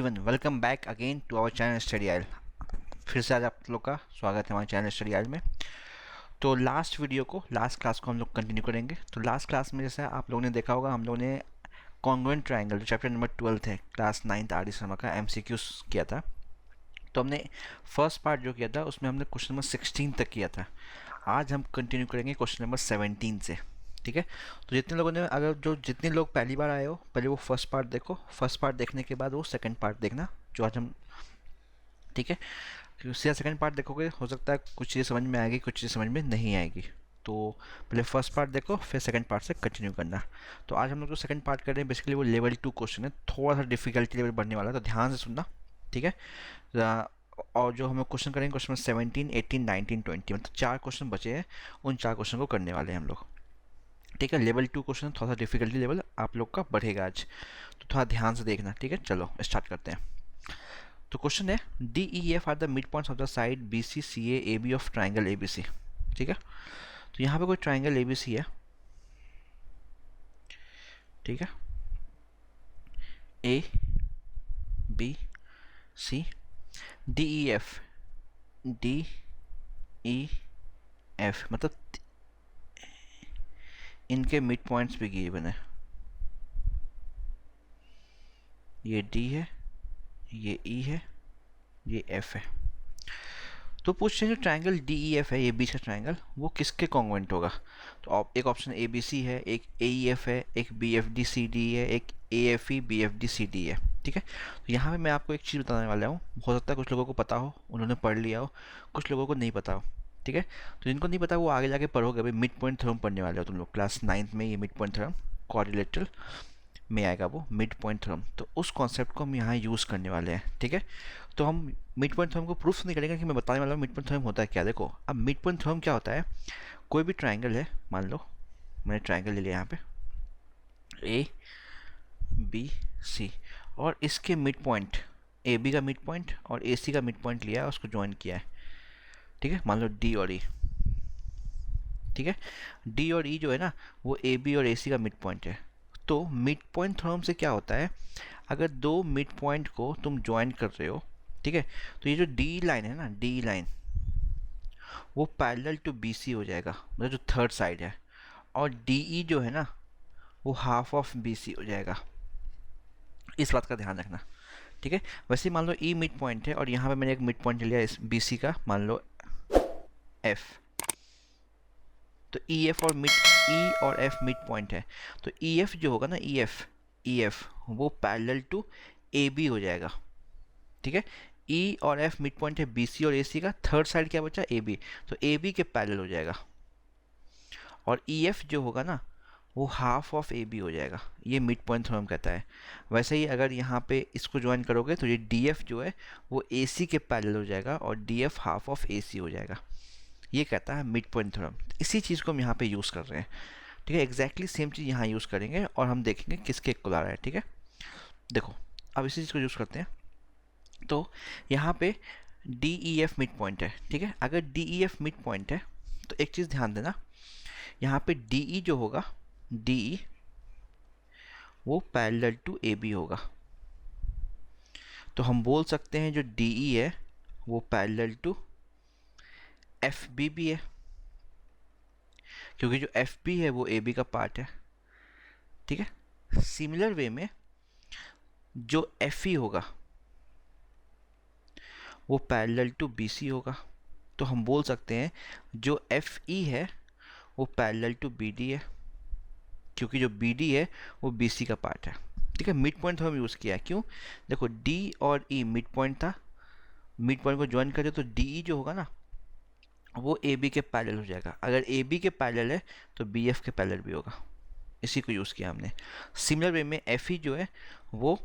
Everyone, welcome back again to our channel Study Aisle. फिर से आज आप लोग का स्वागत है हमारे चैनल स्टडी आइल में। तो लास्ट क्लास को हम लोग कंटिन्यू करेंगे। तो लास्ट क्लास में जैसे आप लोगों ने देखा होगा, हम लोगों ने कॉन्ग्रुएंट ट्रायंगल जो चैप्टर नंबर 12 है class 9th R D Sharma का MCQs किया था। तो हमने फर्स्ट पार्ट जो किया था उसमें हमने क्वेश्चन नंबर 16 तक किया था। आज हम कंटिन्यू करेंगे क्वेश्चन नंबर 17 से। ठीक है, तो जितने लोग पहली बार आए हो, पहले वो फर्स्ट पार्ट देखो। फर्स्ट पार्ट देखने के बाद वो सेकंड पार्ट देखना जो आज हम, ठीक है, उससे सेकंड पार्ट देखोगे हो सकता है कुछ चीज़ें समझ में आएगी, कुछ चीज़ें समझ में नहीं आएगी। तो पहले फर्स्ट पार्ट देखो, फिर सेकंड पार्ट से कंटिन्यू करना। तो आज हम लोग जो सेकंड पार्ट कर रहे हैं बेसिकली वो लेवल 2 क्वेश्चन है, थोड़ा सा डिफिकल्टी लेवल बढ़ने वाला है, तो ध्यान से सुनना। ठीक है, और जो हम लोग क्वेश्चन करेंगे क्वेश्चन 17, 18, 19, 20, मतलब 4 क्वेश्चन बचे हैं, उन 4 क्वेश्चन को करने वाले हैं हम लोग। ठीक है, लेवल 2 क्वेश्चन, थोड़ा सा डिफिकल्टी लेवल आप लोग का बढ़ेगा आज, तो थोड़ा ध्यान से देखना। ठीक है, चलो स्टार्ट करते हैं। तो क्वेश्चन है D E F are the mid points of the side B C C A B of triangle A B C. ठीक है, तो यहाँ पे कोई ट्राइंगल ए बी सी है। ठीक है, A B C, D E F मतलब इनके मिड पॉइंट्स भी गिवन है। ये डी है, ये ई है, ये एफ है। तो पूछते हैं जो ट्रायंगल डी ई एफ है, ये बीच का ट्रायंगल, वो किसके कॉन्ग्रुएंट होगा। तो एक ऑप्शन ए बी सी है, एक ए ई एफ है, एक B F D C D है, एक A F E B F D C D है। ठीक है, तो यहाँ पे मैं आपको एक चीज़ बताने वाला हूँ, हो सकता है कुछ लोगों को पता हो, उन्होंने पढ़ लिया हो, कुछ लोगों को नहीं पता हो। ठीक है, तो जिनको नहीं पता वो आगे जाके पढ़ोगे। अभी मिड पॉइंट थ्योरम पढ़ने वाले हो तुम लोग क्लास 9th में। ये मिड पॉइंट थ्योरम क्वाड्रिलेटरल में आएगा, वो मिड पॉइंट थ्योरम, तो उस कॉन्सेप्ट को हम यहाँ यूज़ करने वाले हैं। ठीक है, तो हम मिड पॉइंट थ्योरम को प्रूफ नहीं करेंगे कि मैं बताने वाला हूँ मिड पॉइंट थ्योरम होता है क्या। देखो, अब मिड पॉइंट थ्योरम क्या होता है, कोई भी ट्राइंगल है, मान लो मैंने ट्राइंगल ले लिया यहाँ पे ए बी सी, और इसके मिड पॉइंट ए बी का मिड पॉइंट और ए सी का मिड पॉइंट लिया है, उसको ज्वाइन किया है। ठीक है, मान लो डी और ई। ठीक है, डी और ई जो है ना, वो ए बी और ए सी का मिड पॉइंट है। तो मिड पॉइंट थ्योरम से क्या होता है, अगर दो मिड पॉइंट को तुम ज्वाइन कर रहे हो, ठीक है, तो ये जो डी लाइन है ना, डी लाइन वो पैरेलल टू बी सी हो जाएगा, मतलब जो थर्ड साइड है, और डी ई जो है ना वो हाफ ऑफ बी सी हो जाएगा। इस बात का ध्यान रखना। ठीक है, वैसे मान लो ई मिड पॉइंट है और यहाँ पे मैंने एक मिड पॉइंट लिया इस बी सी का, मान लो एफ। तो ई एफ और एफ मिड पॉइंट है, तो ई एफ जो होगा ना, ई एफ वो पैरेलल टू ए बी हो जाएगा। ठीक है, ई और एफ मिड पॉइंट है बी सी और ए सी का, थर्ड साइड क्या बचा, ए बी, तो ए बी के पैरेलल हो जाएगा। और ई एफ जो होगा ना वो हाफ ऑफ ए बी हो जाएगा। ये मिड पॉइंट थ्योरम कहता है। वैसे ही अगर यहाँ पे इसको ज्वाइन करोगे तो ये डी एफ जो है वो ए सी के पैरेलल हो जाएगा और डी एफ हाफ ऑफ ए सी हो जाएगा। ये कहता है मिड पॉइंट थ्योरम। इसी चीज़ को हम यहाँ पे यूज़ कर रहे हैं। ठीक है, एग्जैक्टली सेम चीज़ यहाँ यूज़ करेंगे और हम देखेंगे किसके इक्वल आ रहा है। ठीक है, देखो अब इसी चीज़ को यूज़ करते हैं। तो यहाँ पे D E F mid point है। ठीक है, अगर D E F mid point है तो एक चीज़ ध्यान देना, यहाँ पे डी ई जो होगा, डी ई वो पैरेलल टू ए बी होगा। तो हम बोल सकते हैं जो डी ई है वो पैरेलल टू एफ बी भी है, क्योंकि जो एफ बी है वो ए बी का पार्ट है। ठीक है, सिमिलर वे में जो एफ ई होगा वो पैरेलल टू बी सी होगा। तो हम बोल सकते हैं जो एफ ई है वो पैरेलल टू बी डी है, क्योंकि जो बी डी है वो बी सी का पार्ट है। ठीक है, मिड पॉइंट हम यूज़ किया है, क्यों, देखो डी और ई मिड पॉइंट था, मिड पॉइंट को ज्वाइन करते तो डी ई जो होगा ना वो ए बी के पैरेलल हो जाएगा। अगर ए बी के पैरेलल है तो बी एफ के पैरेलल भी होगा। इसी को यूज़ किया हमने। सिमिलर वे में एफ ई जो है वो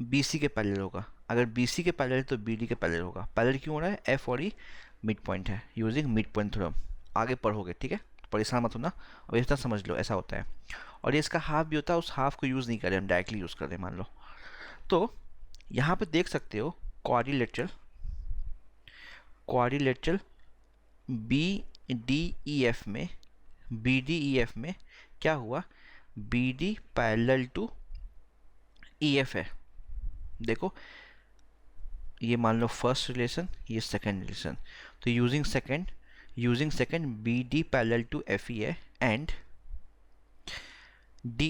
बी सी के पैरेलल होगा। अगर बी सी के पैरेलल है तो बी डी के पैरेलल होगा। पैरेलल क्यों हो रहा है, एफ और ई मिड पॉइंट है, यूजिंग मिड पॉइंट थ्योरम। आगे पढ़ोगे, ठीक है, परेशान मत होना, अब इतना समझ लो ऐसा होता है। और ये इसका हाफ भी होता है, उस हाफ को यूज़ नहीं करें, हम डायरेक्टली यूज़ कर रहे हैं मान लो। तो यहाँ पे देख सकते हो quadrilateral B D E F में, बी डी ई एफ में क्या हुआ, B D parallel to E F है। देखो ये मान लो फर्स्ट रिलेशन, ये सेकंड रिलेशन, तो using second B D parallel to F E है and D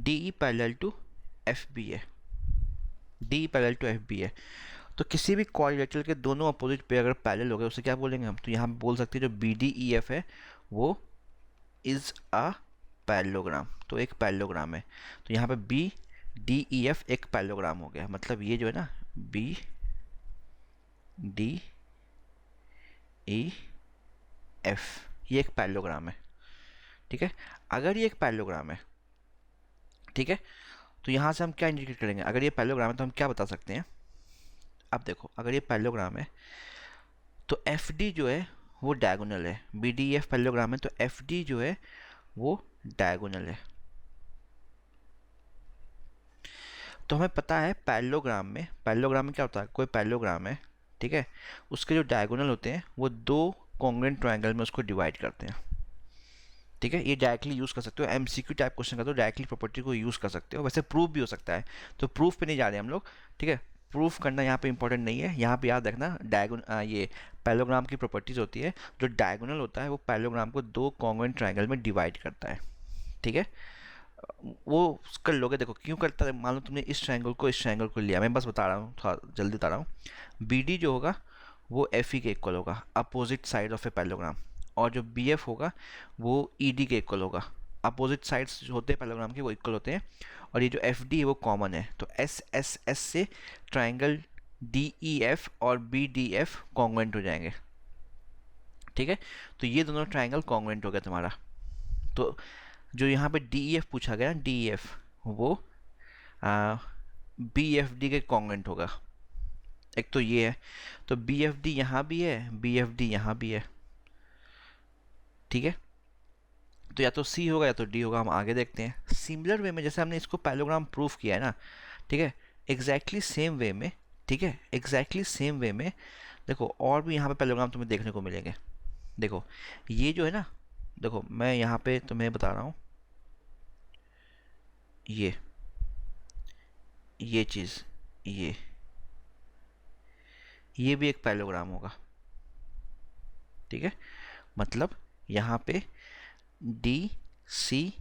E parallel to F B है, D parallel to F B है। तो किसी भी क्वाड्रिलेटरल के दोनों अपोजिट पे अगर पैरेलल हो गए उसे क्या बोलेंगे हम, तो यहाँ पे बोल सकते हैं जो बी डी ई एफ है वो इज़ अ पैरेललोग्राम, तो एक पैरेललोग्राम है। तो यहाँ पे बी डी ई एफ एक पैरेललोग्राम हो गया, मतलब ये जो है ना बी डी ई एफ ये एक पैरेललोग्राम है, ठीक है। अगर ये एक पैरेललोग्राम है, ठीक है, तो यहाँ से हम क्या इंडिकेट करेंगे, अगर ये पैरेललोग्राम है तो हम क्या बता सकते हैं। अब देखो अगर ये पैरेललोग्राम है तो एफ डी जो है वो डायगोनल है, बी डी एफ पैरेललोग्राम है तो एफ डी जो है वो डायगोनल है। तो हमें पता है पैरेललोग्राम में क्या होता है, कोई पैरेललोग्राम है, ठीक है, उसके जो डायगोनल होते हैं वो दो कॉन्ग्रुएंट ट्रायंगल में उसको डिवाइड करते हैं, ठीक है। ये डायरेक्टली यूज़ कर सकते हो, एमसीक्यू टाइप क्वेश्चन का तो डायरेक्टली प्रॉपर्टी को यूज़ कर सकते हो, वैसे प्रूफ भी हो सकता है, तो प्रूफ पे नहीं जा रहे हम लोग, ठीक है। प्रूफ करना यहाँ पे इंपॉर्टेंट नहीं है, यहाँ पे याद रखना ये पैरेललोग्राम की प्रॉपर्टीज होती है, जो डायगोनल होता है वो पैरेललोग्राम को दो कॉन्ग्रुएंट ट्रायंगल में डिवाइड करता है, ठीक है। वो कर लोगे, देखो क्यों करता है, मान लो तुमने इस ट्रायंगल को इस ट्रायंगल को लिया, मैं बस बता रहा हूँ, थोड़ा जल्दी बता रहा हूँ। बी डी जो होगा वो एफ ई के इक्वल होगा, opposite side of a parallelogram, और जो बी एफ होगा वो ई डी के इक्वल होगा, अपोजिट साइड्स जो होते हैं पैरेललोग्राम के वो इक्वल होते हैं, और ये जो एफ डी है वो कॉमन है, तो एस एस एस से ट्राइंगल डी ई एफ और बी डी एफ कॉन्ग्रुएंट हो जाएंगे, ठीक है। तो ये दोनों ट्राइंगल कॉन्ग्रुएंट हो गया तुम्हारा। तो जो यहाँ पे डी ई एफ पूछा गया, डी ई एफ वो बी एफ डी के कॉन्ग्रुएंट होगा, एक तो ये है, तो बी एफ डी यहाँ भी है, बी एफ डी यहाँ भी है, ठीक है। तो या तो सी होगा या तो डी होगा, हम आगे देखते हैं। सिमिलर वे में जैसे हमने इसको पैरेललोग्राम प्रूफ किया है ना, ठीक है, एग्जैक्टली सेम वे में, ठीक है, एग्जैक्टली सेम वे में देखो और भी यहाँ पे पैरेललोग्राम तुम्हें देखने को मिलेंगे। देखो ये जो है ना, देखो मैं यहाँ पे तुम्हें बता रहा हूँ, ये चीज़, ये भी एक पैरेललोग्राम होगा, ठीक है। मतलब यहाँ पे डी सी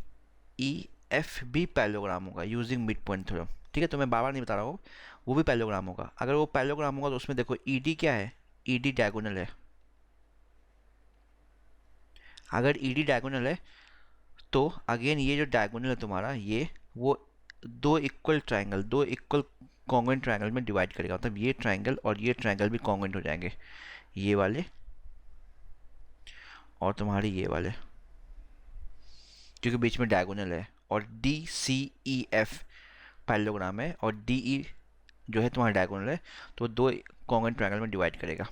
ई एफ भी पैरेललोग्राम होगा यूजिंग मिड पॉइंट थ्योरम, ठीक है। तो मैं बार बार नहीं बता रहा हूँ, वो भी पैरेललोग्राम होगा। अगर वो पैरेललोग्राम होगा तो उसमें देखो ई डी क्या है, ई डी डायगोनल है। अगर ई डी डायगोनल है तो अगेन ये जो डायगोनल है तुम्हारा, ये वो दो इक्वल कॉन्ग्रुएंट ट्रायंगल में डिवाइड करेगा, मतलब ये ट्रायंगल और ये ट्रायंगल भी कॉन्ग्रुएंट हो जाएंगे, ये वाले और तुम्हारे ये वाले, क्योंकि बीच में डायगोनल है। और D C E F parallelogram है और डी ई जो है तुम्हारा डायगोनल है, तो दो कॉन्ग्रुएंट ट्रायंगल में डिवाइड करेगा।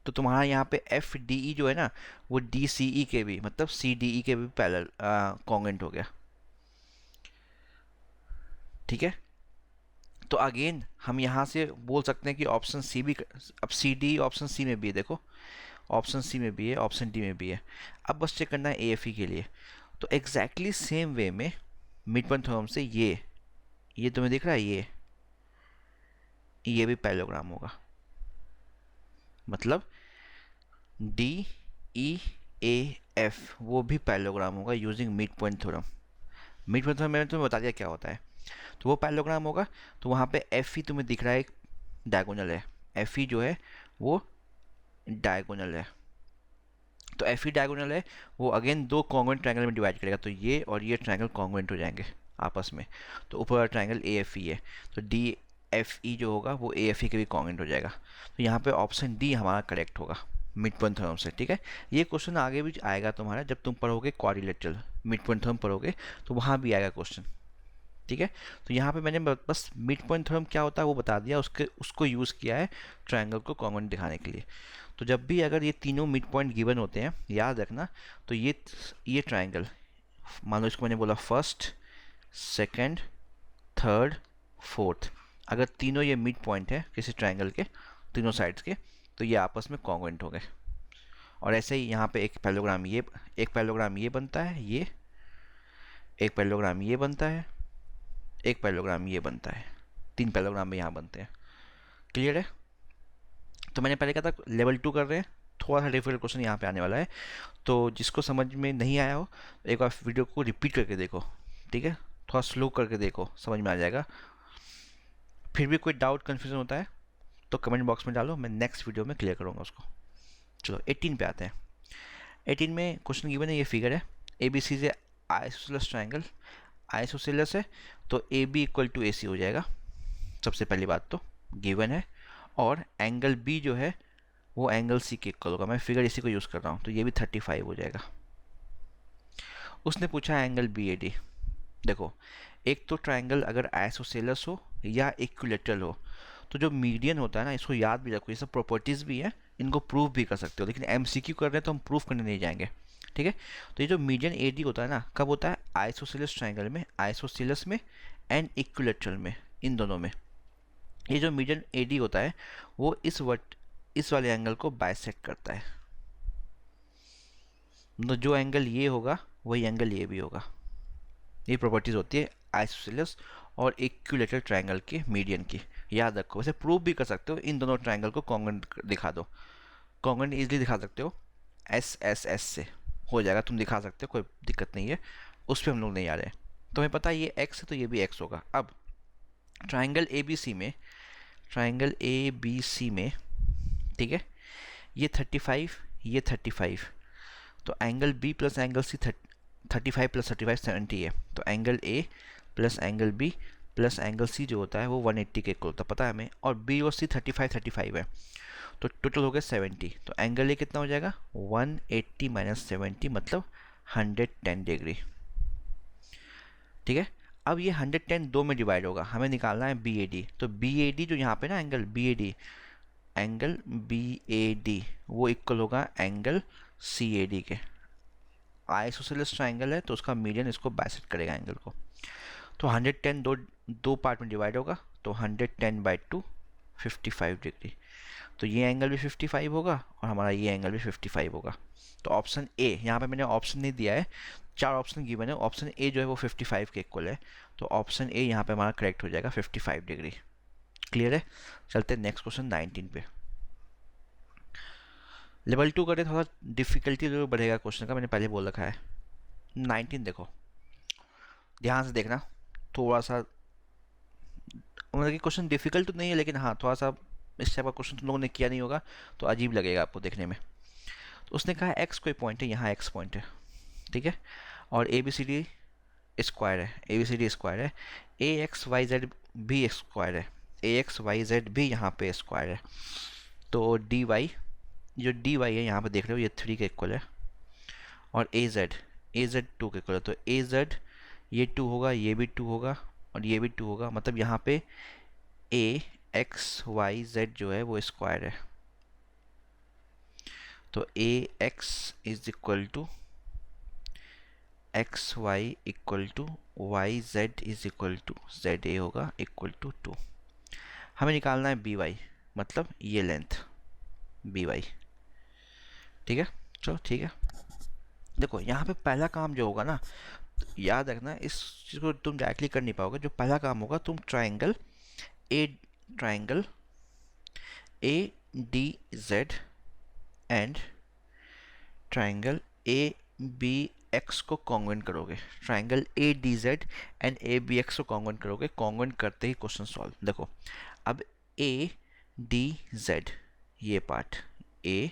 तो तुम्हारा यहाँ पे एफ डी ई जो है ना वो डी सी ई के भी, मतलब सी डी ई के भी पैरेलल कॉन्ग्रुएंट हो गया, ठीक है। तो अगेन हम यहाँ से बोल सकते हैं कि ऑप्शन सी भी, अब सी डी ऑप्शन सी में भी है, देखो ऑप्शन सी में भी है, ऑप्शन डी में भी है। अब बस चेक करना है ए एफ ई के लिए, तो एग्जैक्टली सेम वे में मिड पॉइंट थ्योरम से ये तुम्हें दिख रहा है, ये भी पैरेललोग्राम होगा, मतलब डी ई ए एफ वो भी पैरेललोग्राम होगा using mid point theorem. Mid point theorem मैंने तुम्हें बता दिया क्या होता है, तो वो पैरेललोग्राम होगा। तो वहाँ पे एफ ई तुम्हें दिख रहा है, एक डायगोनल है, एफ ई जो है वो डायगोनल है, तो एफ ई डायगोनल है, वो अगेन दो कॉन्ग्रुएंट ट्रायंगल में डिवाइड करेगा, तो ये और ये ट्रायंगल कॉन्ग्रुएंट हो जाएंगे आपस में। तो ऊपर वाला ट्रायंगल ए एफ ई है, तो डी एफ ई जो होगा वो ए एफ ई के भी कॉन्ग्रुएंट हो जाएगा। तो यहाँ पे ऑप्शन डी हमारा करेक्ट होगा मिड पॉइंट थ्योरम से, ठीक है। ये क्वेश्चन आगे भी आएगा तुम्हारा, जब तुम पढ़ोगे क्वाड्रिलेटरल मिड पॉइंट थ्योरम पढ़ोगे तो वहाँ भी आएगा क्वेश्चन, ठीक है। तो यहाँ पे मैंने बस मिड पॉइंट थ्योरम क्या होता है वो बता दिया, उसको यूज़ किया है ट्रायंगल को कॉन्ग्रुएंट दिखाने के लिए। तो जब भी अगर ये तीनों मिड पॉइंट गिवन होते हैं, याद रखना, तो ये ट्रायंगल, मान लो इसको मैंने बोला फर्स्ट, सेकंड, थर्ड, फोर्थ, अगर तीनों ये मिड पॉइंट है किसी ट्रायंगल के तीनों साइड्स के, तो ये आपस में कॉन्ग्रुएंट हो गए। और ऐसे ही यहाँ पे एक पैरेललोग्राम ये बनता है, ये एक पैरेललोग्राम ये बनता है, एक पैरेललोग्राम ये बनता है, 3 पैरेललोग्राम में यहाँ बनते हैं। क्लियर है? तो मैंने पहले कहा था लेवल 2 कर रहे हैं, थोड़ा सा डिफिकल्ट क्वेश्चन यहाँ पे आने वाला है, तो जिसको समझ में नहीं आया हो एक बार वीडियो को रिपीट करके देखो, ठीक है? थोड़ा स्लो करके देखो, समझ में आ जाएगा। फिर भी कोई डाउट कन्फ्यूजन होता है तो कमेंट बॉक्स में डालो, मैं नेक्स्ट वीडियो में क्लियर करूँगा उसको। चलो 18 पे आते हैं। 18 में क्वेश्चन गिवन है, ये फिगर है ए बी सी से आइसोसेलेस ट्राइंगल, आइसोसेलेस है तो ए बी इक्वल टू ए सी हो जाएगा, सबसे पहली बात तो गिवन है। और एंगल बी जो है वो एंगल सी के इक्वल होगा, मैं फिगर इसी को यूज़ कर रहा हूँ, तो ये भी 35 हो जाएगा। उसने पूछा एंगल बी ए डी। देखो एक तो ट्राइंगल अगर आइसोसेलेस हो या इक्विलेटरल हो तो जो मीडियन होता है ना, इसको याद भी रखो, ये सब प्रॉपर्टीज़ भी है, इनको प्रूव भी कर सकते हो, लेकिन एमसीक्यू कर रहे हैं तो हम प्रूव करने नहीं जाएंगे, ठीक है? तो ये जो मीडियन एडी होता है ना, कब होता है? आइसोसेलेस ट्राइंगल में, आइसोसेलेस में एंड इक्विलेटरल में, इन दोनों में। ये जो मीडियन एडी होता है वो इस वाले एंगल को बाइसेक्ट करता है, तो जो एंगल ये होगा वही एंगल ये भी होगा। ये प्रॉपर्टीज़ होती है आइसोसेलेस और इक्विलेटरल ट्रायंगल के मीडियन की, याद रखो। वैसे प्रूव भी कर सकते हो, इन दोनों ट्रायंगल को कॉन्ग्रुएंट दिखा दो, कॉन्ग्रुएंट इजीली दिखा सकते हो, एस एस एस से हो जाएगा, तुम दिखा सकते हो, कोई दिक्कत नहीं है, उस पर हम लोग नहीं आ रहे हैं। तुम्हें पता है ये एक्स है तो ये भी एक्स होगा। अब ट्राइंगल ए बी सी में, ट्राइंगल ए बी सी में, ठीक है, ये 35, ये 35, तो angle B plus angle C 35 plus 35 70 है, तो angle A plus angle B plus angle C जो होता है वो 180 के इक्वल होता है, पता है हमें। और बी और सी 35 है, तो टोटल हो गया 70। तो एंगल ए कितना हो जाएगा? 180 माइनस 70 मतलब 110 डिग्री, ठीक है। अब ये 110 दो में डिवाइड होगा, हमें निकालना है बी ए डी। तो बी ए डी जो यहाँ पे ना angle B A D, angle B A D वो इक्वल होगा एंगल सी ए डी के। आइसोसेलेस ट्राइंगल है तो उसका मीडियन इसको बाइसेक्ट करेगा एंगल को। तो 110 दो पार्ट में डिवाइड होगा, तो 110/2 55 डिग्री। तो ये एंगल भी 55 होगा और हमारा ये एंगल भी 55 होगा। तो ऑप्शन ए, यहाँ पे मैंने ऑप्शन नहीं दिया है, 4 ऑप्शन गिवन है, ऑप्शन ए जो है वो 55 के इक्वल है, तो ऑप्शन ए यहाँ पे हमारा करेक्ट हो जाएगा, 55 डिग्री। क्लियर है? चलते हैं नेक्स्ट क्वेश्चन 19 पे। लेवल 2 करें, थोड़ा डिफिकल्टी जरूर बढ़ेगा क्वेश्चन का, मैंने पहले बोल रखा है। 19 देखो, ध्यान से देखना, थोड़ा सा मतलब कि क्वेश्चन डिफिकल्ट तो नहीं है, लेकिन हाँ थोड़ा सा इस टाइप का क्वेश्चन तुम लोगों ने किया नहीं होगा तो अजीब लगेगा आपको देखने में। तो उसने कहा एक्स कोई पॉइंट है, यहाँ एक्स पॉइंट है, ठीक है, और A B C D square है, A B C D square है, ए एक्स वाई जेड भी स्क्वायर है, ए एक्स वाई जेड भी यहाँ पे स्क्वायर है। तो डी वाई, जो डी वाई है यहाँ पे देख रहे हो ये 3 के इक्वल है, और ए जेड 2 के इक्वल है, तो ए जेड ये 2 होगा, ये भी 2 होगा और ये भी 2 होगा, मतलब यहाँ पे ए एक्स वाई जेड जो है वो स्क्वायर है। तो A X is equal to X Y equal to Y Z is equal to Z A होगा इक्वल टू 2। हमें निकालना है बी वाई, मतलब ये लेंथ बी वाई, ठीक है। चलो ठीक है, देखो यहाँ पे पहला काम जो होगा ना, याद रखना इस चीज़ को तुम डायरेक्टली कर नहीं पाओगे। जो पहला काम होगा, तुम triangle A D Z and triangle A B X को कॉन्ग्रुएंट करोगे, triangle A D Z and A B X को कॉन्ग्रुएंट करोगे, कॉन्ग्रुएंट करते ही क्वेश्चन सॉल्व। देखो अब ए डी जेड ये पार्ट, ए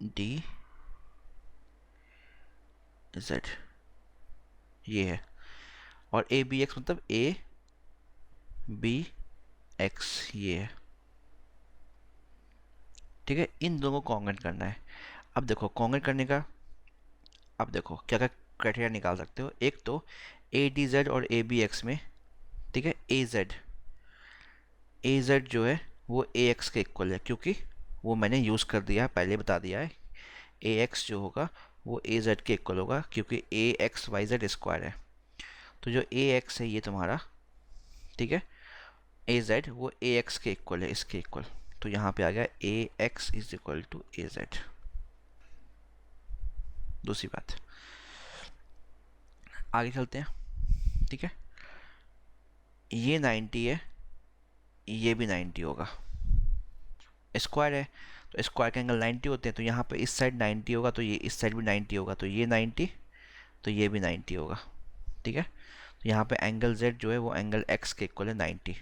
डी जेड ये है, और ए बी एक्स मतलब ए बी एक्स ये है, ठीक है। इन दोनों को कॉन्ग्रुएंट करना है। अब देखो कॉन्ग्रुएंट करने का, अब देखो क्या क्या क्राइटेरिया निकाल सकते हो। एक तो ए डी जेड और ए बी एक्स में, ठीक है, ए जेड जो है वो ए एक्स के इक्वल है, क्योंकि वो मैंने यूज़ कर दिया है, पहले बता दिया है। ए एक्स जो होगा वो ए जेड के इक्वल होगा, क्योंकि ए एक्स वाई जेड स्क्वायर है। तो जो ए एक्स है ये तुम्हारा, ठीक है, ए जेड वो ए एक्स के इक्वल है, इसके इक्वल। तो यहाँ पे आ गया A X is equal to A Z. दूसरी बात, आगे चलते हैं। ठीक है, ये 90 है, ये भी 90 होगा, स्क्वायर है तो स्क्वायर के एंगल 90 होते हैं, तो यहाँ पे इस साइड 90 होगा तो ये इस साइड भी 90 होगा, तो ये 90 तो ये भी 90 होगा। ठीक है, तो यहाँ पे एंगल Z जो है वो एंगल X के इक्वल है 90,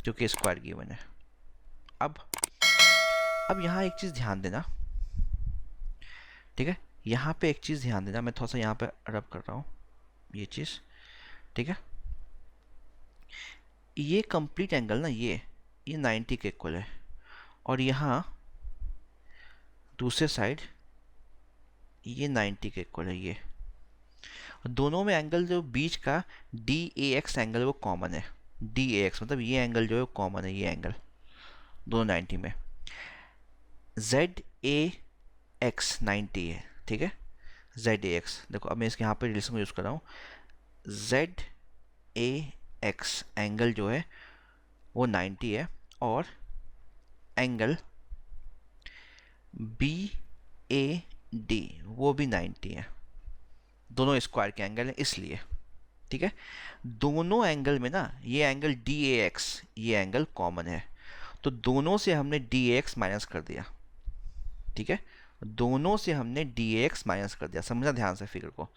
क्योंकि स्क्वायर गिवन है। अब यहाँ एक चीज़ ध्यान देना, ठीक है, यहाँ पे एक चीज़ ध्यान देना, मैं थोड़ा सा यहाँ पे रब कर रहा हूँ ये चीज़, ठीक है, ये कंप्लीट एंगल ना ये 90 के इक्वल है, और यहाँ दूसरे साइड ये 90 के इक्वल है। ये दोनों में एंगल जो बीच का DAX एंगल वो कॉमन है, DAX मतलब ये एंगल जो है कॉमन है, ये एंगल दोनों 90 में। ZAX 90 है, ठीक है, ZAX देखो, अब मैं इसके यहाँ पे रिलेशन को यूज़ कर रहा हूँ, ZAX एंगल जो है वो 90 है, और एंगल BAD वो भी 90 है, दोनों स्क्वायर के एंगल हैं इसलिए। ठीक है, दोनों एंगल में ना ये एंगल DAX ये एंगल कॉमन है, तो दोनों से हमने DAX माइनस कर दिया। ठीक है, दोनों से हमने DAX माइनस कर दिया, समझना ध्यान से फिगर को।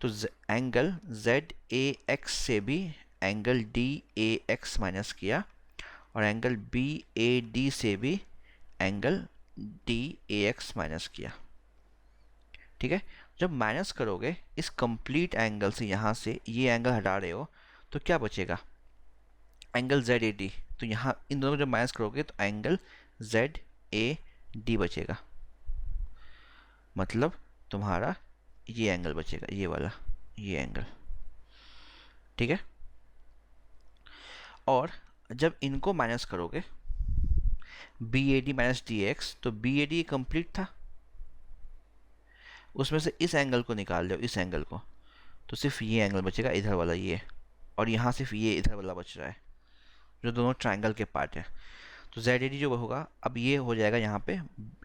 तो एंगल ZAX से भी एंगल DAX माइनस किया, और एंगल BAD से भी एंगल DAX माइनस किया। ठीक है, जब माइनस करोगे इस कंप्लीट एंगल से, यहाँ से ये एंगल हटा रहे हो तो क्या बचेगा, एंगल ZAD। तो यहाँ इन दोनों को जब माइनस करोगे तो एंगल ZAD बचेगा, मतलब तुम्हारा ये एंगल बचेगा, ये वाला ये एंगल। ठीक है, और जब इनको माइनस करोगे BAD माइनस DAX, तो BAD कंप्लीट था, उसमें से इस एंगल को निकाल लो, इस एंगल को, तो सिर्फ ये एंगल बचेगा इधर वाला ये, और यहाँ सिर्फ ये इधर वाला बच रहा है जो दोनों ट्रायंगल के पार्ट है। तो ZAD जो होगा अब ये हो जाएगा यहाँ पे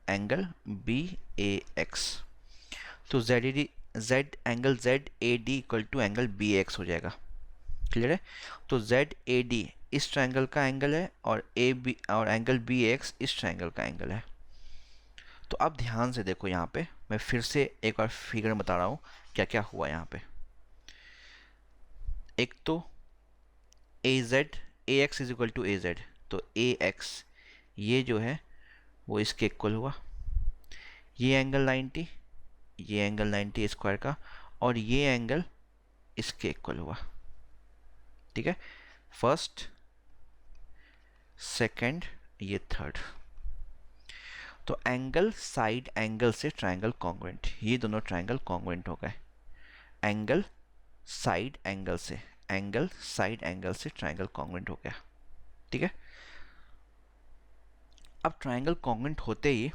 एंगल BAX, तो angle ZAD equal to angle BAX हो जाएगा। क्लियर है, तो ZAD इस ट्रायंगल का एंगल है, और एंगल BAX इस ट्रायंगल का एंगल है। तो अब ध्यान से देखो, यहाँ पे मैं फिर से एक बार फिगर बता रहा हूँ क्या क्या हुआ यहाँ पे। एक तो AX is equal to AZ, तो AX ये जो है वो इसके इक्वल हुआ, ये एंगल 90, ये एंगल 90 स्क्वायर का, और ये एंगल इसके इक्वल हुआ। ठीक है, फर्स्ट सेकंड ये थर्ड, तो एंगल साइड एंगल से ट्रायंगल कॉन्ग्रुएंट, ये दोनों ट्रायंगल कॉन्ग्रुएंट हो गए। एंगल साइड एंगल से ट्रायंगल कॉन्ग्रुएंट हो गया। ठीक है, अब ट्रायंगल कॉन्ग्रुएंट होते ही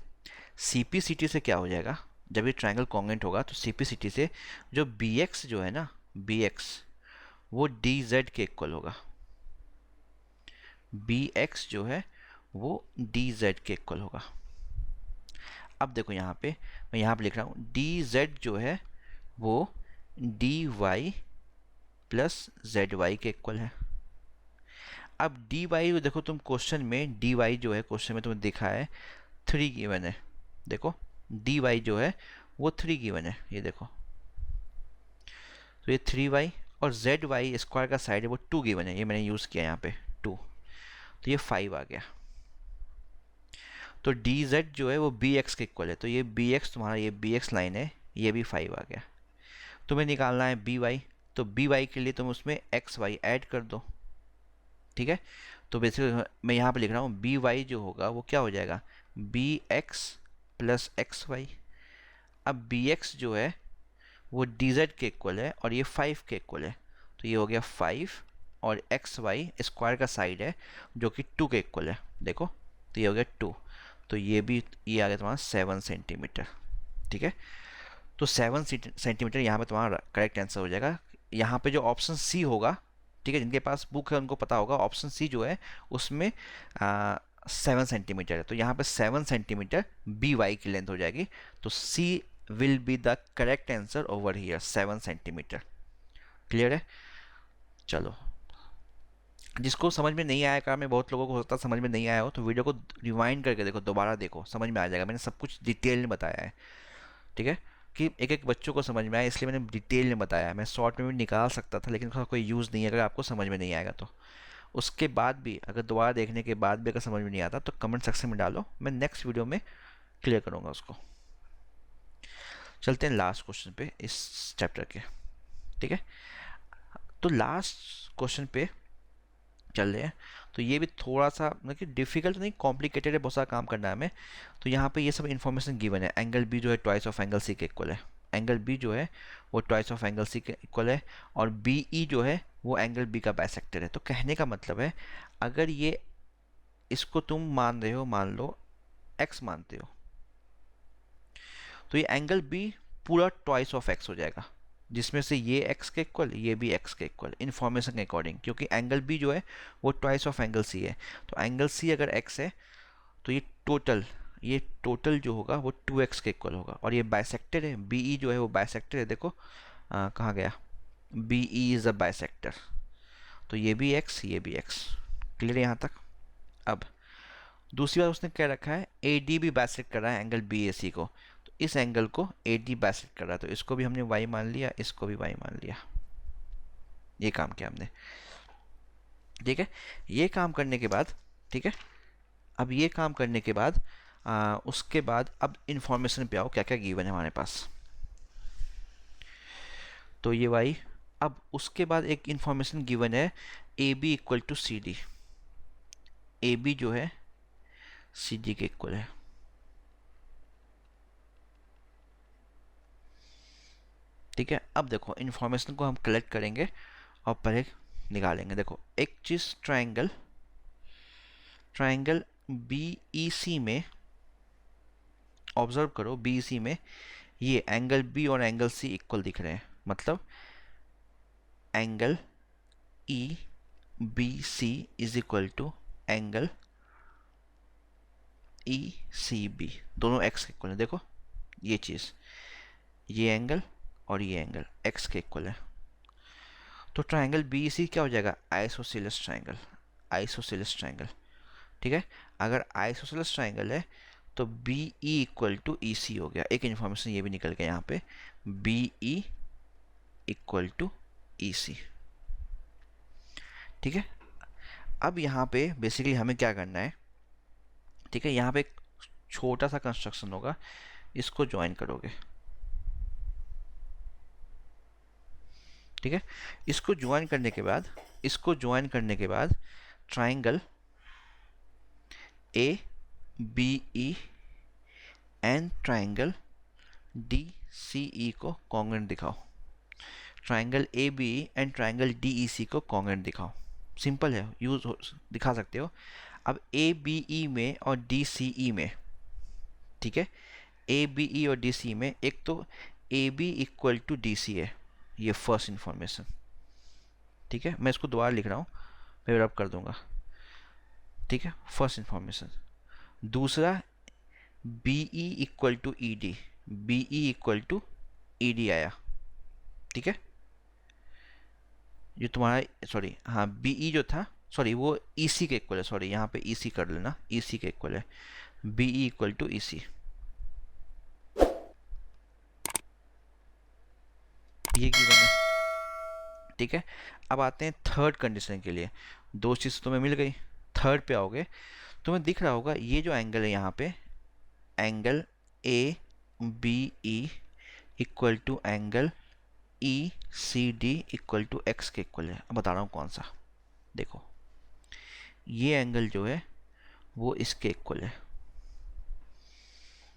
CPCT से क्या हो जाएगा, जब ये ट्रायंगल कॉन्ग्रुएंट होगा तो CPCT से जो BX जो है ना, BX वो DZ के इक्वल होगा, BX जो है वो DZ के इक्वल होगा। अब देखो यहाँ पे मैं यहाँ पे लिख रहा हूँ DZ जो है वो DY प्लस ZY के इक्वल है। अब DY देखो, तुम क्वेश्चन में DY जो है क्वेश्चन में तुम्हें देखा है 3 गिवन है, देखो DY जो है वो 3 गिवन है, ये देखो, तो ये 3y, और ZY स्क्वायर का साइड है वो 2 गिवन है, ये मैंने यूज़ किया यहाँ पे 2, तो ये 5 आ गया। तो DZ जो है वो BX के इक्वल है, तो ये BX तुम्हारा, ये BX लाइन है, ये भी 5 आ गया। तुम्हें निकालना है BY, तो BY के लिए तुम उसमें XY ऐड कर दो। ठीक है, तो बेसिकली मैं यहाँ पे लिख रहा हूँ BY जो होगा वो क्या हो जाएगा, BX प्लस XY। अब BX जो है वो DZ के इक्वल है, और ये 5 के इक्वल है, तो ये हो गया 5, और XY स्क्वायर का साइड है जो कि 2 के इक्वल है, देखो, तो ये हो गया 2, तो ये आ गया तुम्हारा 7 सेंटीमीटर। ठीक है, तो 7 सेंटीमीटर यहाँ पे तुम्हारा करेक्ट आंसर हो जाएगा। यहाँ पे जो ऑप्शन सी होगा, ठीक है, जिनके पास बुक है उनको पता होगा, ऑप्शन सी जो है उसमें 7 सेंटीमीटर है, तो यहाँ पे 7 सेंटीमीटर BY की लेंथ हो जाएगी, तो C will be the correct answer over here 7 centimetre. Clear है? चलो, जिसको समझ में नहीं आया, काम में बहुत लोगों को होता समझ में नहीं आया हो, तो वीडियो को रिवाइंड करके देखो, दोबारा देखो, समझ में आ जाएगा। मैंने सब कुछ डिटेल में बताया है, ठीक है, कि एक एक बच्चों को समझ में आया, इसलिए मैंने डिटेल में बताया है। मैं शॉर्ट में भी निकाल सकता था, लेकिन उसका कोई यूज़ नहीं है अगर आपको समझ में नहीं आएगा तो। उसके बाद भी अगर दोबारा देखने के बाद भी अगर समझ में नहीं आता तो कमेंट सेक्शन में डालो, मैं नेक्स्ट वीडियो में क्लियर करूँगा उसको। चलते हैं लास्ट क्वेश्चन पे इस चैप्टर के, ठीक है। तो लास्ट क्वेश्चन पे चल रहे हैं। तो ये भी थोड़ा सा मतलब कि डिफिकल्ट नहीं, कॉम्प्लिकेटेड है, बहुत सारा काम करना है हमें। तो यहाँ पे ये सब इन्फॉर्मेशन गिवन है। एंगल बी जो है ट्वाइस ऑफ एंगल सी के इक्वल है। एंगल बी जो है वो ट्वाइस ऑफ एंगल सी के इक्वल है, और बी ई जो है वो एंगल बी का बाइसेक्टर है। तो कहने का मतलब है, अगर ये इसको तुम मान रहे हो, मान लो एक्स मानते हो, तो ये एंगल बी पूरा ट्वाइस ऑफ एक्स हो जाएगा, जिसमें से ये एक्स के इक्वल, ये भी एक्स के इक्वल, इन्फॉर्मेशन के अकॉर्डिंग, क्योंकि एंगल बी जो है वो ट्वाइस ऑफ एंगल सी है। तो एंगल सी अगर एक्स है तो ये टोटल जो होगा वो 2x के इक्वल होगा। और ये बाइसेक्टर है, बी ई जो है वो बाइसेक्टर है। देखो कहाँ गया, B E is a bisector. तो ये भी x, ये भी x। क्लियर है यहाँ तक? अब दूसरी बात उसने क्या रखा है, ए डी भी बाइसेक्ट कर रहा है एंगल बी ए सी को। तो इस एंगल को ए डी बाइसेक्ट कर रहा है, तो इसको भी हमने y मान लिया, इसको भी y मान लिया। ये काम किया हमने, ठीक है। ये काम करने के बाद, ठीक है, अब ये काम करने के बाद उसके बाद अब इंफॉर्मेशन पे आओ, क्या क्या गिवन है हमारे पास। तो ये y, अब उसके बाद एक इंफॉर्मेशन गिवन है, A B equal to C D. A B जो है सी डी के इक्वल है, ठीक है। अब देखो इंफॉर्मेशन को हम कलेक्ट करेंगे और पहले निकालेंगे। देखो एक चीज़, ट्राइंगल बी ई सी में ऑब्जर्व करो, बी ई सी में ये एंगल बी और एंगल सी इक्वल दिख रहे हैं। मतलब angle E B C is equal to angle E C B, दोनों एक्स के इक्वल है। देखो ये चीज़, ये एंगल और ये एंगल एक्स के इक्वल है। तो ट्राइंगल बी सी क्या हो जाएगा, आइसोसेलेस ट्राइंगल, आइसोसेलेस ट्राइंगल, ठीक है। अगर आइसोसेलेस ट्राइंगल है तो बी ई इक्वल टू ई सी हो गया। एक इन्फॉर्मेशन ये भी निकल गया यहाँ पे, बी ई इक्वल टू ई सी, ठीक है। अब यहाँ पे बेसिकली हमें क्या करना है, ठीक है, यहाँ पे एक छोटा सा कंस्ट्रक्शन होगा, इसको ज्वाइन करोगे, ठीक है। इसको ज्वाइन करने के बाद triangle A B E and triangle D C E को कॉन्ग्रुएंट दिखाओ। Triangle A B E and triangle D E C को कॉन्ग्रुएंट दिखाओ। सिंपल है, दिखा सकते हो। अब ए बी ई में और डी सी ई में, ठीक है, ए बी ई और डी सी में एक तो A B equal to D C है, ये फर्स्ट इंफॉर्मेशन, ठीक है। मैं इसको दोबारा लिख रहा हूँ, मैं रब कर दूंगा, ठीक है, फर्स्ट इंफॉर्मेशन। दूसरा B E equal to E D, B E equal to E D आया, ठीक है। जो तुम्हारा सॉरी हाँ बी ई जो था, सॉरी वो ई सी के इक्वल है, सॉरी यहाँ पे ई सी कर लेना, ई सी के इक्वल है, बी ई इक्वल टू ई सी, ये गिवन है, ठीक है। अब आते हैं थर्ड कंडीशन के लिए। दो चीज़ तुम्हें मिल गई, थर्ड पे आओगे, तुम्हें दिख रहा होगा ये जो एंगल है यहाँ पे, angle A B E equal to angle E C D equal to X के इक्वल है। अब बता रहा हूँ कौन सा, देखो ये एंगल जो है वो इसके इक्वल है,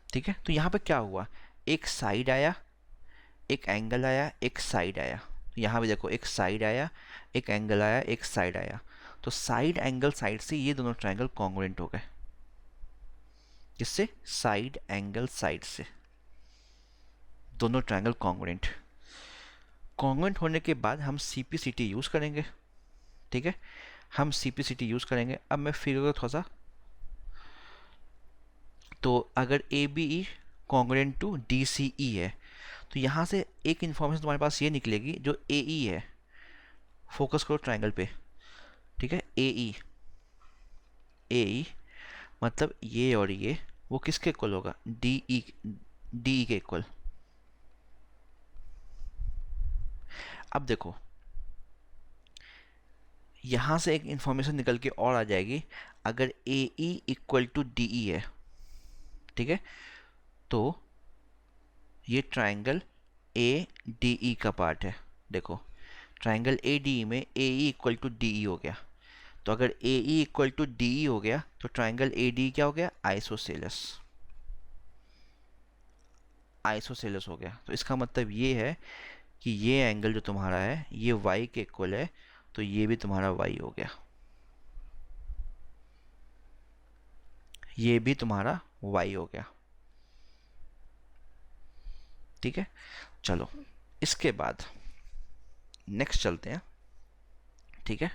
ठीक है। तो यहाँ पे क्या हुआ, एक साइड आया, एक एंगल आया, एक साइड आया। यहाँ भी देखो एक साइड आया, एक एंगल आया, एक साइड आया। तो साइड एंगल साइड से ये दोनों ट्रायंगल कॉन्ग्रुएंट हो गए। किससे, साइड एंगल साइड से दोनों ट्रायंगल कॉन्ग्रुएंट। कॉन्ग्रुएंट होने के बाद हम सीपीसीटी यूज़ करेंगे, ठीक है, हम सीपीसीटी यूज़ करेंगे। अब मैं फिगर को थोड़ा सा, तो अगर A B E congruent to D C E है। तो यहाँ से एक इन्फॉर्मेशन तुम्हारे पास ये निकलेगी, जो ए ई है, फोकस करो ट्राइंगल पे, ठीक है, ए ई मतलब ये और ये, वो किसके इक्वल होगा, डी ई के इक्वल। अब देखो यहाँ से एक इंफॉर्मेशन निकल के और आ जाएगी, अगर A E equal to D E है, ठीक है, तो ये ट्राइंगल ए डी ई का पार्ट है। देखो ट्राइंगल ए डी ई में A E equal to D E हो गया, तो अगर A E equal to D E हो गया तो ट्राइंगल ए डी क्या हो गया, आइसोसेलेस। आइसोसेलेस हो गया। तो इसका मतलब ये है कि ये एंगल जो तुम्हारा है ये y के इक्वल है, तो ये भी तुम्हारा y हो गया, ये भी तुम्हारा y हो गया, ठीक है। चलो इसके बाद नेक्स्ट चलते हैं, ठीक है।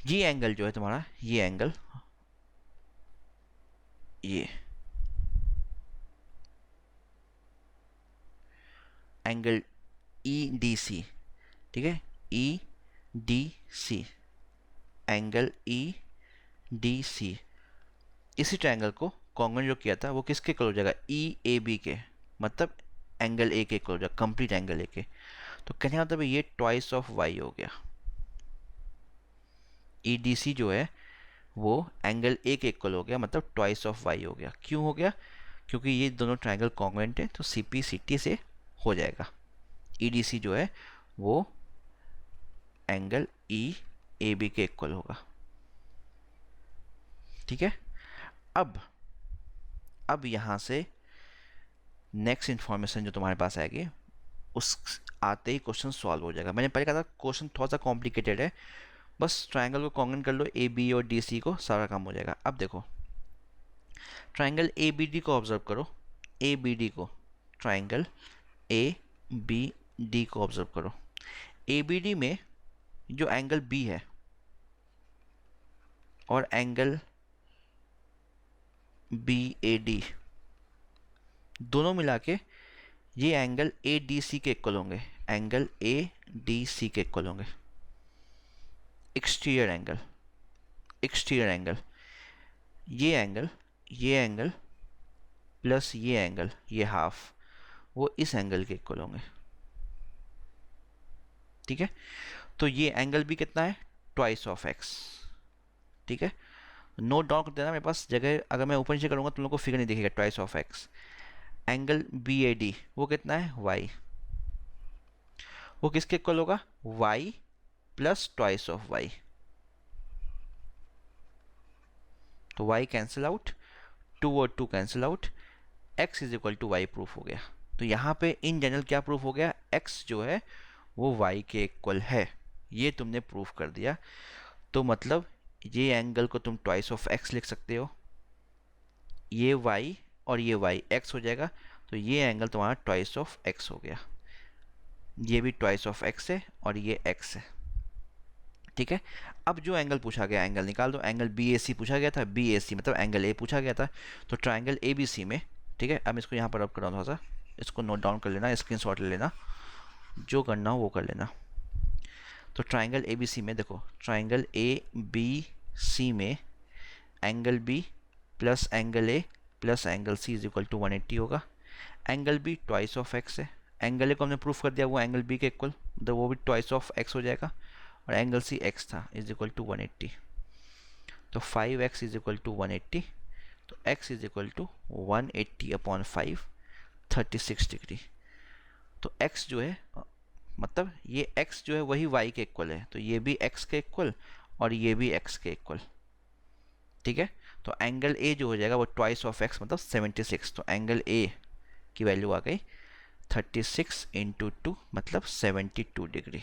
ये एंगल जो है तुम्हारा, ये एंगल, ये एंगल ई डी सी, ठीक है, E D C, angle E D C, इसी ट्रायंगल को कॉन्ग्रुएंट जो किया था वो किसके इक्वल हो जाएगा, ई ए बी के, मतलब एंगल ए के इक्वल हो जाएगा, कंप्लीट एंगल ए के। तो कहने का मतलब ये ट्वाइस ऑफ वाई हो गया। ई डी सी जो है वो एंगल ए के इक्वल हो गया, मतलब ट्वाइस ऑफ वाई हो गया। क्यों हो गया, क्योंकि ये दोनों ट्रायंगल कॉन्ग्रुएंट है, तो सी पी सी टी से हो जाएगा। ई डी सी जो है वो एंगल ई ए बी के इक्वल होगा, ठीक है। अब यहाँ से नेक्स्ट इन्फॉर्मेशन जो तुम्हारे पास आएगी, उस आते ही क्वेश्चन सॉल्व हो जाएगा। मैंने पहले कहा था क्वेश्चन थोड़ा सा कॉम्प्लिकेटेड है, बस ट्रायंगल को कॉन्ग्रुएंट कर लो ए बी और डी सी को, सारा काम हो जाएगा। अब देखो ट्रायंगल ए बी डी को ऑब्जर्व करो, ए बी डी को, ट्रायंगल ए बी डी को ऑब्जर्व करो। ए बी डी में जो एंगल बी है और एंगल बी ए डी, दोनों मिला के ये एंगल ए डी सी के इक्वल होंगे, एंगल ए डी सी के इक्वल होंगे। एक्सटीरियर एंगल, एक्सटीरियर एंगल, ये एंगल प्लस ये एंगल, ये हाफ, वो इस एंगल के इक्वल होंगे, ठीक है। तो ये एंगल भी कितना है, ट्वाइस ऑफ एक्स, ठीक है। नोट डाउन कर देना, मेरे पास जगह, अगर मैं ऊपर नीचे करूँगा तुम लोग को फिगर नहीं दिखेगा, twice of X. Angle B A D वो कितना है, वाई, वो किसके इक्वल होगा, Y plus twice of Y. तो वाई कैंसिल आउट, 2 और 2 cancel out, x is equal to Y proof हो गया। तो यहाँ पे इन जनरल क्या प्रूफ हो गया, x जो है वो y के इक्वल है, ये तुमने प्रूफ कर दिया। तो मतलब ये एंगल को तुम ट्वाइस ऑफ x लिख सकते हो, ये y और ये y x हो जाएगा, तो ये एंगल तुम्हारा ट्वाइस ऑफ x हो गया। ये भी ट्वाइस ऑफ x है और ये x है, ठीक है। अब जो एंगल पूछा गया एंगल निकाल दो, एंगल बी ए सी पूछा गया था, बी ए सी मतलब एंगल ए पूछा गया था, तो ट्राइंगल ए बी सी में, ठीक है। अब इसको यहाँ पर रब कर रहा हूँ, थोड़ा सा इसको नोट डाउन कर लेना, स्क्रीनशॉट ले लेना, जो करना हो वो कर लेना। तो ट्राइंगल ए बी सी में देखो, ट्राइंगल ए बी सी में angle B plus angle A plus angle C is equal to 180 होगा। Angle B twice of X है, एंगल ए को हमने प्रूफ कर दिया वो एंगल बी के इक्वल, तो वो भी ट्वाइस ऑफ एक्स हो जाएगा, और एंगल सी एक्स था इज इक्वल टू 180, तो 5x इज इक्वल टू 180, तो x is equal to 180 upon 5, 36 degree. तो x जो है, मतलब ये x जो है वही y के इक्वल है, तो ये भी x के इक्वल और ये भी x के इक्वल, ठीक है। तो एंगल a जो हो जाएगा वो ट्वाइस ऑफ x मतलब 76, तो एंगल a की वैल्यू आ गई 36 इंटू 2 मतलब 72 डिग्री,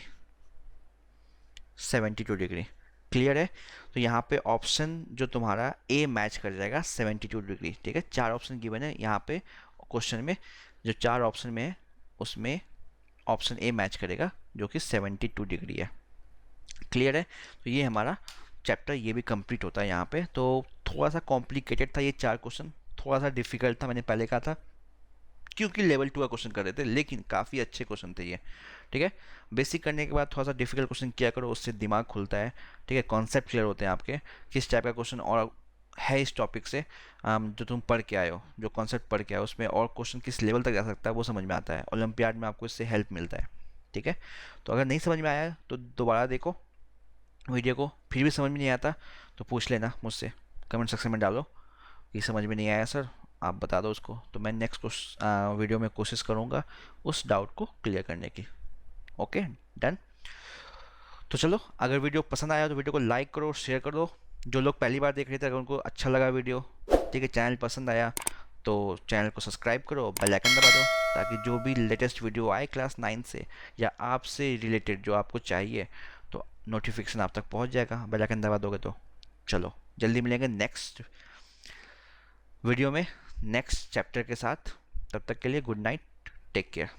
72 डिग्री। क्लियर है। तो यहाँ पे ऑप्शन जो तुम्हारा ए मैच कर जाएगा 72 डिग्री, ठीक है। 4 ऑप्शन गिवन है यहाँ पे क्वेश्चन में, जो 4 ऑप्शन में है उसमें ऑप्शन ए मैच करेगा जो कि 72 डिग्री है। क्लियर है। तो ये हमारा चैप्टर ये भी कंप्लीट होता है यहाँ पे। तो थोड़ा सा कॉम्प्लिकेटेड था ये 4 क्वेश्चन, थोड़ा सा डिफिकल्ट था, मैंने पहले कहा था, क्योंकि लेवल 2 का क्वेश्चन कर रहे थे, लेकिन काफ़ी अच्छे क्वेश्चन थे ये। ठीक है, बेसिक करने के बाद थोड़ा सा डिफिकल्ट क्वेश्चन किया करो, उससे दिमाग खुलता है। ठीक है, कॉन्सेप्ट क्लियर होते हैं आपके, किस टाइप का क्वेश्चन और है इस टॉपिक से, जो तुम पढ़ के आए हो, जो कॉन्सेप्ट पढ़ के आए हो उसमें और क्वेश्चन किस लेवल तक जा सकता है वो समझ में आता है। ओलंपियाड में आपको इससे हेल्प मिलता है। ठीक है, तो अगर नहीं समझ में आया तो दोबारा देखो वीडियो को, फिर भी समझ में नहीं आता तो पूछ लेना मुझसे, कमेंट सेक्शन में डालो कि समझ में नहीं आया सर, आप बता दो उसको, तो मैं नेक्स्ट वीडियो में कोशिश करूँगा उस डाउट को क्लियर करने की। Okay, done. तो चलो, अगर वीडियो पसंद आया तो वीडियो को लाइक करो, शेयर कर दो। जो लोग पहली बार देख रहे थे, अगर उनको अच्छा लगा वीडियो, ठीक है, चैनल पसंद आया तो चैनल को सब्सक्राइब करो, बेल आइकन दबा दो, ताकि जो भी लेटेस्ट वीडियो आए क्लास 9 से या आपसे रिलेटेड जो आपको चाहिए, तो नोटिफिकेशन आप तक पहुंच जाएगा, बेल आइकन दबा दोगे तो। चलो, जल्दी मिलेंगे नेक्स्ट वीडियो में नेक्स्ट चैप्टर के साथ। तब तक के लिए गुड नाइट, टेक केयर।